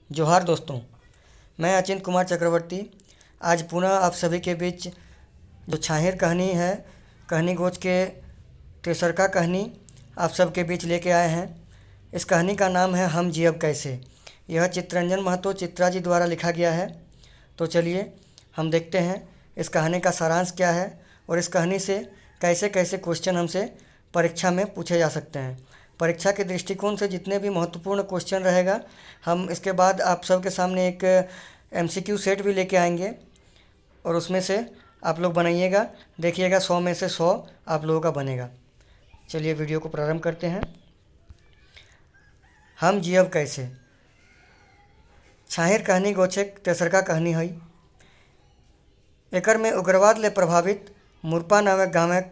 जोहार दोस्तों, मैं अचिंत कुमार चक्रवर्ती आज पुनः आप सभी के बीच जो छाहिर कहानी है, कहानी गोच के तेसरका कहानी आप सबके बीच लेके आए हैं। इस कहानी का नाम है हम जियब कैसे। यह चित्तरंजन महतो चित्रा जी द्वारा लिखा गया है। तो चलिए हम देखते हैं इस कहानी का सारांश क्या है और इस कहानी से कैसे कैसे क्वेश्चन हमसे परीक्षा में पूछे जा सकते हैं। परीक्षा के दृष्टिकोण से जितने भी महत्वपूर्ण क्वेश्चन रहेगा, हम इसके बाद आप सबके सामने एक एमसीक्यू सेट भी लेके आएंगे और उसमें से आप लोग बनाइएगा, देखिएगा 100 में से 100 आप लोगों का बनेगा। चलिए वीडियो को प्रारंभ करते हैं। हम जियब कैसे छाहिर कहानी गोछेक तेसरका कहानी है। एकर में उग्रवाद ले प्रभावित मुरपा नामक गाँवक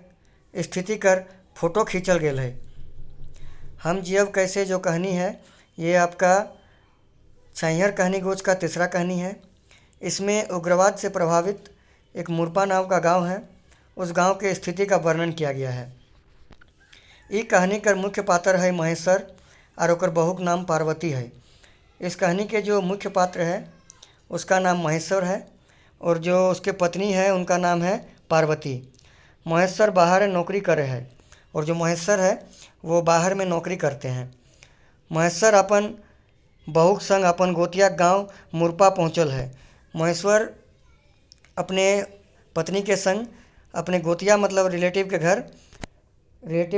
स्थिति कर फोटो खींचल गेल है। हम जियब कैसे जो कहानी है ये आपका छाहिर कहानी गोच का तीसरा कहानी है। इसमें उग्रवाद से प्रभावित एक मुरपा नाम का गांव है, उस गांव के स्थिति का वर्णन किया गया है। ये कहानी का मुख्य पात्र है महेश्वर और ओकर बहुक नाम पार्वती है। इस कहानी के जो मुख्य पात्र है उसका नाम महेश्वर है और जो उसके पत्नी है उनका नाम है पार्वती। महेश्वर बाहर नौकरी करे है और जो महेश्वर है वो बाहर में नौकरी करते हैं। महेश्वर अपन बहुक संग अपन गोतिया गांव मुरपा पहुंचल है। महेश्वर अपने पत्नी के संग अपने गोतिया मतलब रिलेटिव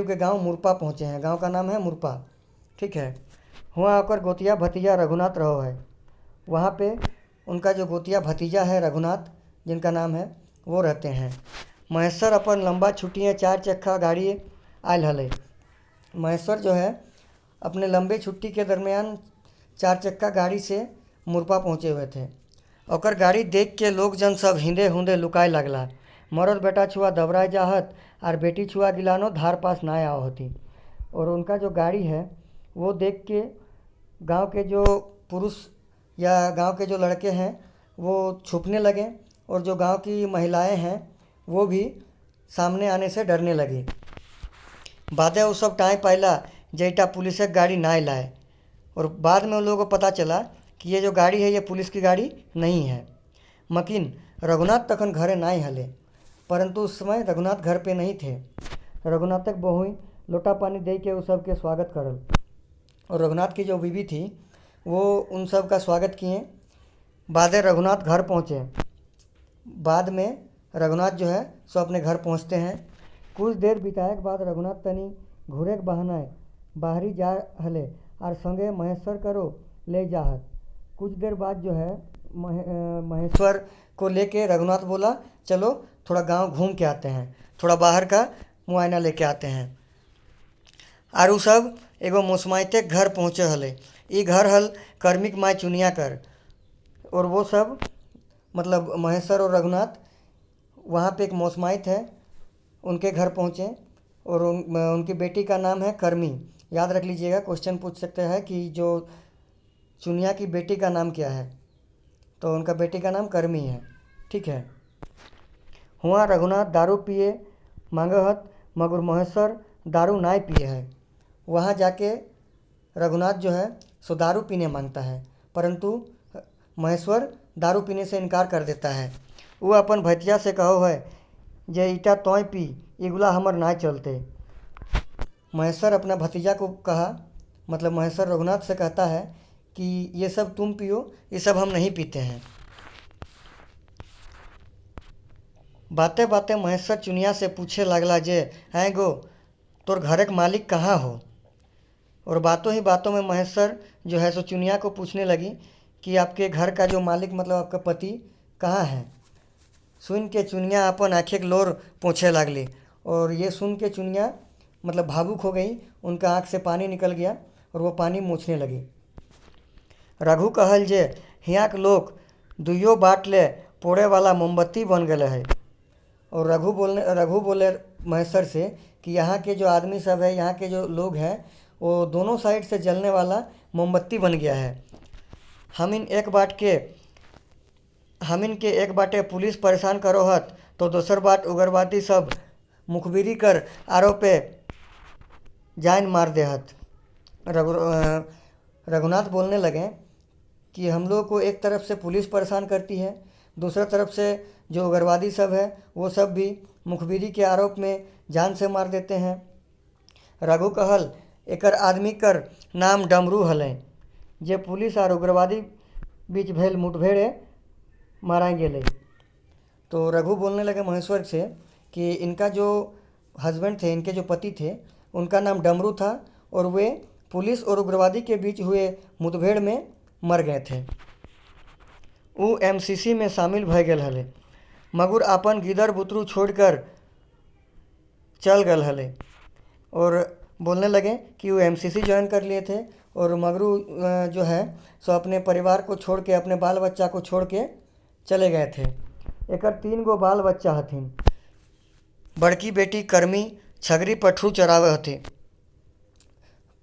के गांव मुरपा पहुंचे हैं। गांव का नाम है मुरपा, ठीक है। वहाँ आकर गोतिया भतीजा रघुनाथ रहो है। वहाँ पे उनका जो गोतिया भतीजा है रघुनाथ, जिनका नाम है, वो रहते हैं। महेश्वर अपन लंबा छुट्टियाँ 4 चक्का गाड़ी आयल हले। महेश्वर जो है अपने लंबे छुट्टी के दरमियान 4 चक्का गाड़ी से मुरपा पहुँचे हुए थे। ओकर गाड़ी देख के लोग जन सब हिंदे हुंदे लुकाए लगला। मरद बेटा छुआ दबराए जाहत और बेटी छुआ गिलानो धार पास ना आओ होती। और उनका जो गाड़ी है वो देख के गांव के जो पुरुष या गांव के जो लड़के हैं वो छुपने लगे और जो गांव की महिलाएं हैं वो भी सामने आने से डरने लगी। बादे वो सब टाइम पाइला जेटा पुलिस की गाड़ी ना लाए और बाद में उन लोगों को पता चला कि ये जो गाड़ी है ये पुलिस की गाड़ी नहीं है। मकिन रघुनाथ तखन घरे ना हले, परंतु उस समय रघुनाथ घर पे नहीं थे। रघुनाथक बहुई लोटा पानी दे के उस सब के स्वागत करल और रघुनाथ की जो बीवी थी वो उन सब का स्वागत किए। बादे रघुनाथ घर पहुँचे। बाद में रघुनाथ जो है सो अपने घर पहुँचते हैं। कुछ देर बिताए के बाद रघुनाथ तनी घूरे के बहाना बाहरी जा हले और संगे महेश्वर करो ले जाहत। कुछ देर बाद जो है महेश्वर को लेके रघुनाथ बोला चलो थोड़ा गांव घूम के आते हैं, थोड़ा बाहर का मुआयना लेके आते हैं। और उ सब एगो मुसमाइते घर पहुँचे हले। ये घर हल कर्मिक माई चुनिया कर। और वो सब मतलब महेश्वर और रघुनाथ वहाँ पे एक मौसमाइत है उनके घर पहुँचे और उनकी बेटी का नाम है कर्मी। याद रख लीजिएगा, क्वेश्चन पूछ सकते हैं कि जो चुनिया की बेटी का नाम क्या है, तो उनका बेटी का नाम कर्मी है, ठीक है। हुआ रघुनाथ दारू पिए मांगहत मगर महेश्वर दारू ना पिए है। वहाँ जाके रघुनाथ जो है सो दारू पीने मांगता है, परंतु महेश्वर दारू पीने से इनकार कर देता है। वो अपन भतिया से कहो है जे ईटा तोय पी इगुला हमर ना चलते। महेश्वर अपना भतीजा को कहा, मतलब महेश्वर रघुनाथ से कहता है कि ये सब तुम पियो, ये सब हम नहीं पीते हैं। बातें बातें महेश्वर चुनिया से पूछे लगला जे हैं गो तोर घर के मालिक कहाँ हो। और बातों ही बातों में महेश्वर जो है सो चुनिया को पूछने लगी कि आपके घर का जो मालिक मतलब आपका पति कहाँ है। सुन के चुनिया अपन आँखें के लोर पोंछे लगली और ये सुन के चुनिया मतलब भावुक हो गई, उनका आँख से पानी निकल गया और वो पानी मूछने लगी। रघु कहल जे हियाँ के लोग दुइयो बाट ले पोड़े वाला मोमबत्ती बन गए है। और रघु बोले महेश्वर से कि यहाँ के जो आदमी सब है, यहाँ के जो लोग हैं वो दोनों साइड से जलने वाला मोमबत्ती बन गया है। हम इनके एक बाटे पुलिस परेशान करो हत तो दोसर बाट उग्रवादी सब मुखबिरी कर आरोपे जान मार देहत। रघुनाथ बोलने लगे कि हम लोग को एक तरफ से पुलिस परेशान करती है, दूसरा तरफ से जो उग्रवादी सब है वो सब भी मुखबिरी के आरोप में जान से मार देते हैं। रघु कहल एकर आदमी कर नाम डमरू हले, जे पुलिस और उग्रवादी बीच भेल मुठभेड़ मारा गेले। तो रघु बोलने लगे महेश्वर से कि इनका जो हस्बैंड थे, इनके जो पति थे, उनका नाम डमरू था और वे पुलिस और उग्रवादी के बीच हुए मुठभेड़ में मर गए थे। उ एमसीसी में शामिल भय गेल हले, मगर अपन गिदर बुतरू छोड़कर चल गल हले। और बोलने लगे कि वो एमसीसी ज्वाइन कर लिए थे और मगरू जो है सो अपने परिवार को छोड़ के, अपने बाल बच्चा को छोड़ के चले गए थे। एकर 3 गो बाल बच्चा हथिन। बड़की बेटी कर्मी छगरी पठरू चरावे हथी।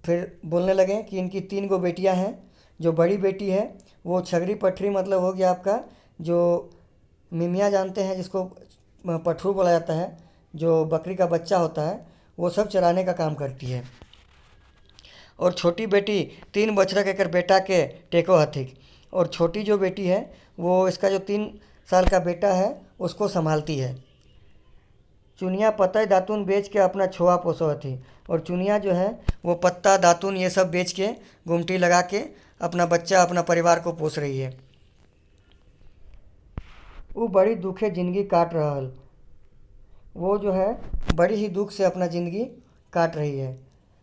फिर बोलने लगे कि इनकी 3 गो बेटियां हैं। जो बड़ी बेटी है वो छगरी पठरी मतलब हो गया आपका जो मिमिया जानते हैं, जिसको पठरू बोला जाता है, जो बकरी का बच्चा होता है, वो सब चराने का काम करती है। और छोटी बेटी 3 बछड़ा के बेटा के टेको हथिक। और छोटी जो बेटी है वो इसका जो 3 साल का बेटा है उसको संभालती है। चुनिया पत्ता दातुन बेच के अपना छोआ पोसो हथी। और चुनिया जो है वो पत्ता दातुन ये सब बेच के गुमटी लगा के अपना बच्चा, अपना परिवार को पोस रही है। वो बड़ी दुखे ज़िंदगी काट रहा है। वो जो है बड़ी ही दुख से अपना ज़िंदगी काट रही है।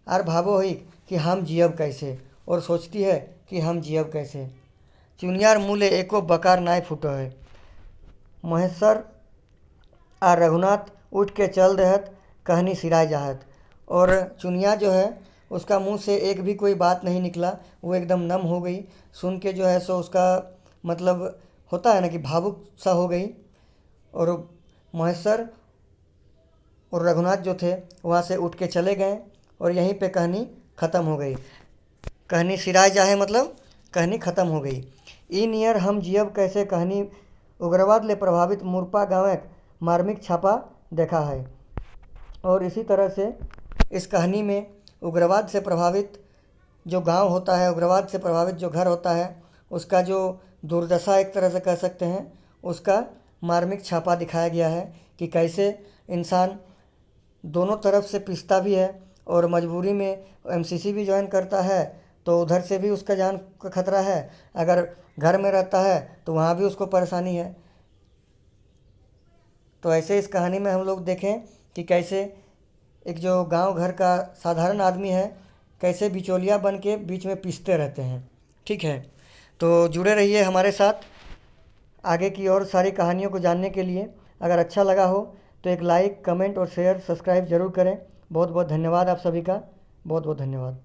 और भावो ही कि हम जियब कैसे, और सोचती है कि हम जियब कैसे। चुनियार मुँह एको बकार नाय फूटो है। महेश्वर और रघुनाथ उठ के चल देहत, कहानी सिराय जाहत। और चुनिया जो है उसका मुंह से एक भी कोई बात नहीं निकला। वो एकदम नम हो गई। सुन के जो है सो उसका मतलब होता है ना कि भावुक सा हो गई। और महेश्वर और रघुनाथ जो थे वहाँ से उठ के चले गए और यहीं पे कहानी ख़त्म हो गई। कहानी सिराय जाहे मतलब कहानी ख़त्म हो गई। ई नियर हम जियब कैसे कहानी उग्रवाद ले प्रभावित मुरपा गाँव मार्मिक छापा देखा है। और इसी तरह से इस कहानी में उग्रवाद से प्रभावित जो गांव होता है, उग्रवाद से प्रभावित जो घर होता है, उसका जो दुर्दशा एक तरह से कह सकते हैं, उसका मार्मिक छापा दिखाया गया है कि कैसे इंसान दोनों तरफ से पिसता भी है और मजबूरी में एमसीसी भी ज्वाइन करता है तो उधर से भी उसका जान का खतरा है। अगर घर में रहता है तो वहाँ भी उसको परेशानी है। तो ऐसे इस कहानी में हम लोग देखें कि कैसे एक जो गांव घर का साधारण आदमी है कैसे बिचौलिया बन के बीच में पिसते रहते हैं। ठीक है, तो जुड़े रहिए हमारे साथ आगे की और सारी कहानियों को जानने के लिए। अगर अच्छा लगा हो तो एक लाइक, कमेंट और शेयर, सब्सक्राइब ज़रूर करें। बहुत बहुत धन्यवाद आप सभी का, बहुत बहुत धन्यवाद।